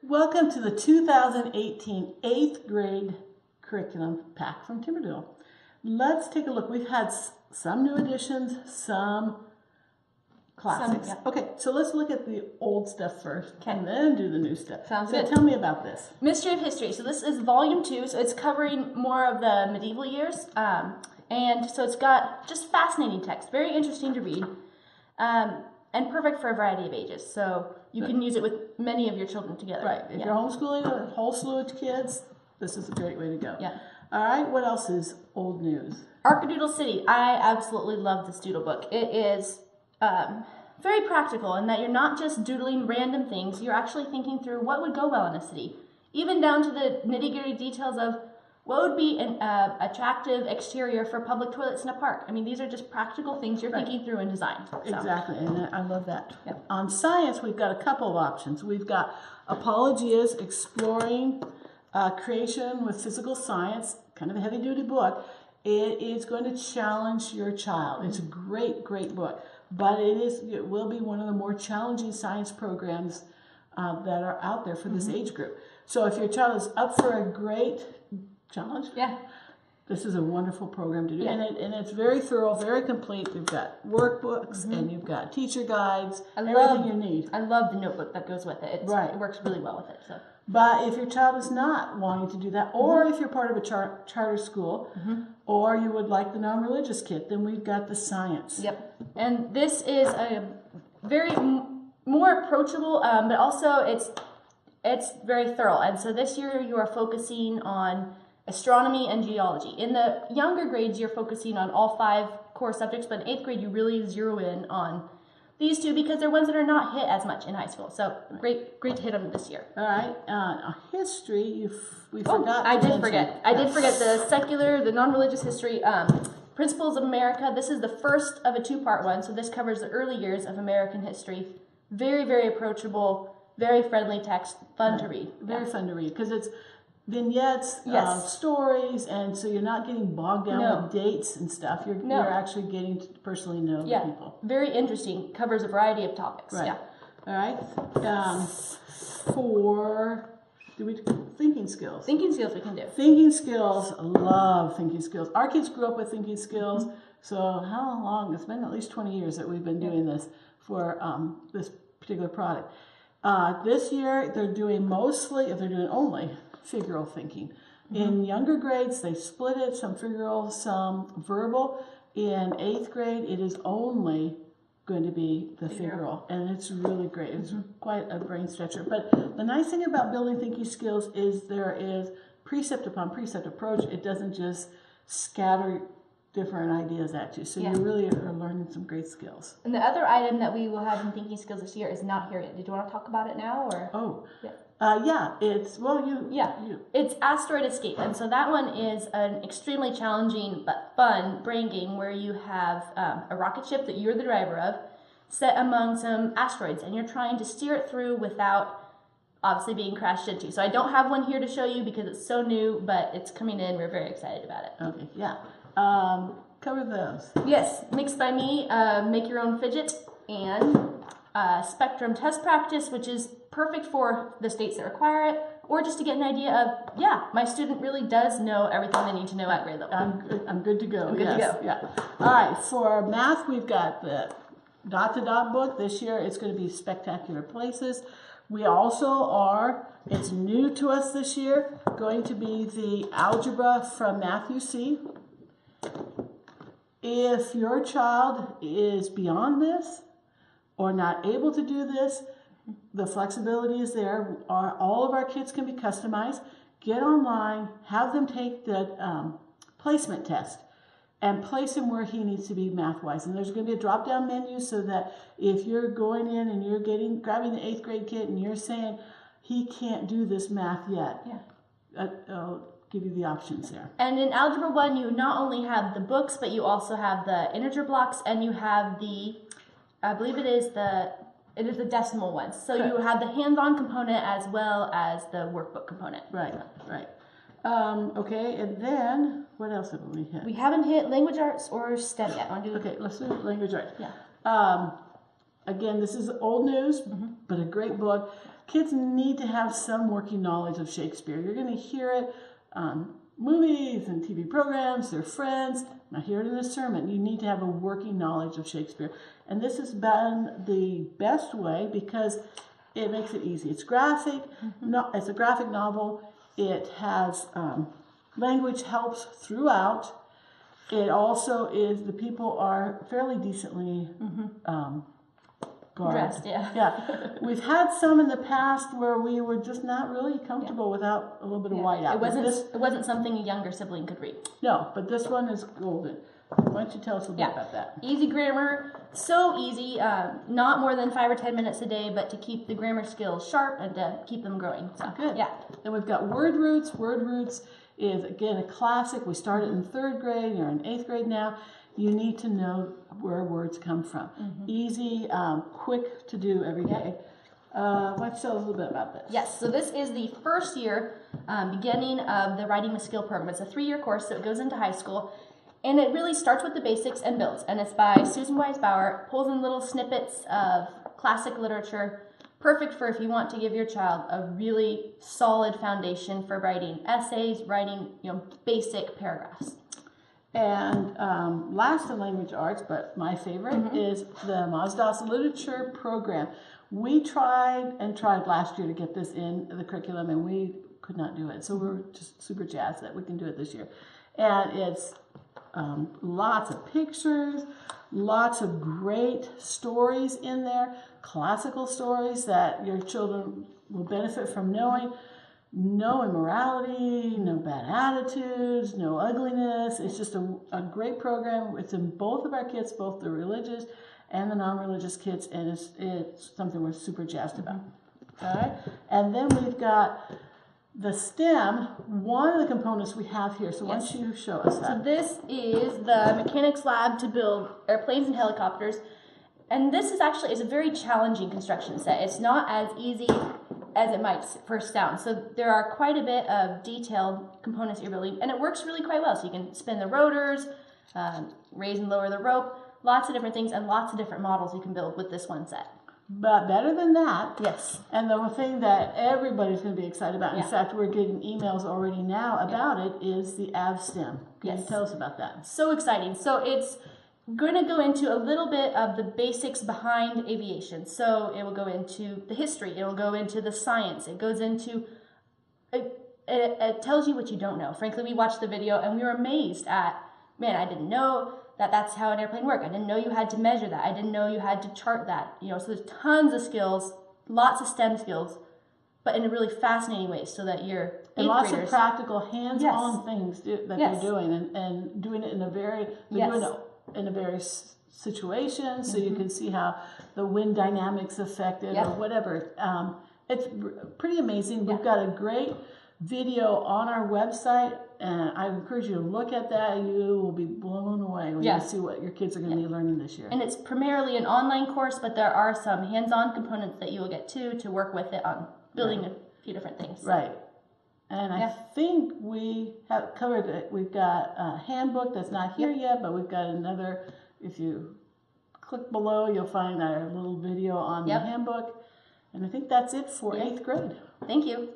Welcome to the 2018 8th grade curriculum pack from Timberdoodle. Let's take a look. We've had some new additions, some classics. Okay, so let's look at the old stuff first and then do the new stuff. Sounds good. Tell me about this. Mystery of History. So this is volume 2, so it's covering more of the medieval years. And so it's got just fascinating text, very interesting to read, and perfect for a variety of ages. So you can use it with many of your children together. Right. If you're homeschooling a whole slew of kids, this is a great way to go. Yeah. All right, what else is old news? Arkadoodle City. I absolutely love this doodle book. It is very practical in that you're not just doodling random things, you're actually thinking through what would go well in a city, even down to the nitty-gritty details of what would be an attractive exterior for public toilets in a park. I mean, these are just practical things you're thinking through in design. So. Exactly, and I love that. Yep. On science, we've got a couple of options. We've got Apologias, Exploring Creation with Physical Science, kind of a heavy-duty book. It is going to challenge your child. It's a great, great book, but it will be one of the more challenging science programs that are out there for this age group. So if your child is up for a great challenge, this is a wonderful program to do, and it's very thorough, very complete. You've got workbooks and you've got teacher guides, everything you need. I love the notebook that goes with it. It works really well with it. So. But if your child is not wanting to do that, or if you're part of a charter school, or you would like the non-religious kit, then we've got the science. Yep, and this is a very more approachable, but also it's very thorough. And so this year you are focusing on astronomy and geology. In the younger grades, you're focusing on all 5 core subjects, but in 8th grade, you really zero in on these 2 because they're ones that are not hit as much in high school. So great to hit them this year. All right, history, we forgot. I did forget the secular, the non-religious history, Principles of America. This is the first of a 2-part one, so this covers the early years of American history. Very, very approachable, very friendly text, fun to read. Very fun to read because it's vignettes, stories, and so you're not getting bogged down with dates and stuff. You're actually getting to personally know the people. Very interesting. Covers a variety of topics. Right. Yeah. All right. Thinking skills. Thinking skills we can do. Thinking skills. Love thinking skills. Our kids grew up with thinking skills. So how long? It's been at least 20 years that we've been doing this for this particular product. This year they're doing only figural thinking. In younger grades, they split it, some figural, some verbal. In 8th grade, it is only going to be the figural, and it's really great. It's quite a brain stretcher. But the nice thing about building thinking skills is there is precept upon precept approach. It doesn't just scatter different ideas at you. So you really are learning some great skills. And the other item that we will have in thinking skills this year is not here yet. Did you want to talk about it now, or? It's Asteroid Escape, and so that one is an extremely challenging but fun brain game where you have a rocket ship that you're the driver of set among some asteroids, and you're trying to steer it through without obviously being crashed into. So I don't have one here to show you because it's so new, but it's coming in. We're very excited about it. Okay, cover those. Yes, Mixed by Me, Make Your Own Fidget, and Spectrum Test Practice, which is perfect for the states that require it, or just to get an idea of, my student really does know everything they need to know at grade level. I'm good to go. I'm good to go. Yeah. All right, for math, we've got the dot-to-dot book. This year, it's going to be Spectacular Places. We also it's new to us this year, going to be the algebra from Matthew C. If your child is beyond this or not able to do this, the flexibility is there. All of our kits can be customized. Get online, have them take the placement test, and place him where he needs to be math-wise. And there's going to be a drop-down menu so that if you're going in and you're grabbing the 8th grade kit and you're saying he can't do this math yet, I'll give you the options there. And in Algebra 1, you not only have the books, but you also have the integer blocks, and you have I believe it is the decimal ones. So you have the hands-on component as well as the workbook component. Right. Okay, and then what else have we hit? We haven't hit language arts or STEM yet. Okay, let's do language arts. Yeah. again, this is old news, but a great book. Kids need to have some working knowledge of Shakespeare. You're going to hear it on movies and TV programs, their friends. Now hear it in a sermon. You need to have a working knowledge of Shakespeare. And this has been the best way because it makes it easy. It's graphic. It's a graphic novel. It has language helps throughout. It also is, the people are fairly decently dressed, yeah. Yeah. We've had some in the past where we were just not really comfortable without a little bit of white out. It wasn't something a younger sibling could read. No, but this one is golden. Why don't you tell us a little bit about that? Easy grammar, so easy, not more than 5 or 10 minutes a day, but to keep the grammar skills sharp and to keep them growing. So, good. Yeah. Then we've got word roots. Word roots is, again, a classic. We started in 3rd grade. You're in 8th grade now. You need to know where words come from. Easy, quick to do every day. Why don't you tell us a little bit about this? Yes, so this is the first year beginning of the Writing with Skill program. It's a 3-year course, so it goes into high school. And it really starts with the basics and builds. And it's by Susan Wise Bauer. Pulls in little snippets of classic literature. Perfect for if you want to give your child a really solid foundation for writing essays, writing basic paragraphs. And last in language arts, but my favorite, is the Mazdas Literature Program. We tried last year to get this in the curriculum, and we could not do it. So we're just super jazzed that we can do it this year. And it's lots of pictures, lots of great stories in there, classical stories that your children will benefit from knowing. No immorality, no bad attitudes, no ugliness. It's just a great program. It's in both of our kids, both the religious and the non-religious kids, and it's something we're super jazzed about. All right? And then we've got the STEM, one of the components we have here. So why don't you show us that? So this is the mechanics lab to build airplanes and helicopters. And this is a very challenging construction set. It's not as easy as it might first sound. So there are quite a bit of detailed components you're building, and it works really quite well. So you can spin the rotors, raise and lower the rope, lots of different things, and lots of different models you can build with this one set. But better than that, yes. And the thing that everybody's going to be excited about, in fact, we're getting emails already now about it, is the AvSTEM. Can you tell us about that? So exciting. So it's going to go into a little bit of the basics behind aviation. So it will go into the history. It will go into the science. It goes into, it tells you what you don't know. Frankly, we watched the video and we were amazed at, man, I didn't know that that's how an airplane worked. I didn't know you had to measure that. I didn't know you had to chart that. So there's tons of skills, lots of STEM skills, but in a really fascinating way, so that you're and lots of practical, hands-on things that they're doing, and doing it in a very in a various situation, so you can see how the wind dynamics affect it or whatever. It's pretty amazing. We've got a great video on our website, and I encourage you to look at that. You will be blown away when you see what your kids are going to be learning this year. And it's primarily an online course, but there are some hands-on components that you will get to work with it on building a few different things. Right. And I think we have covered it. We've got a handbook that's not here yet, but we've got another. If you click below, you'll find our little video on the handbook. And I think that's it for 8th grade. Thank you.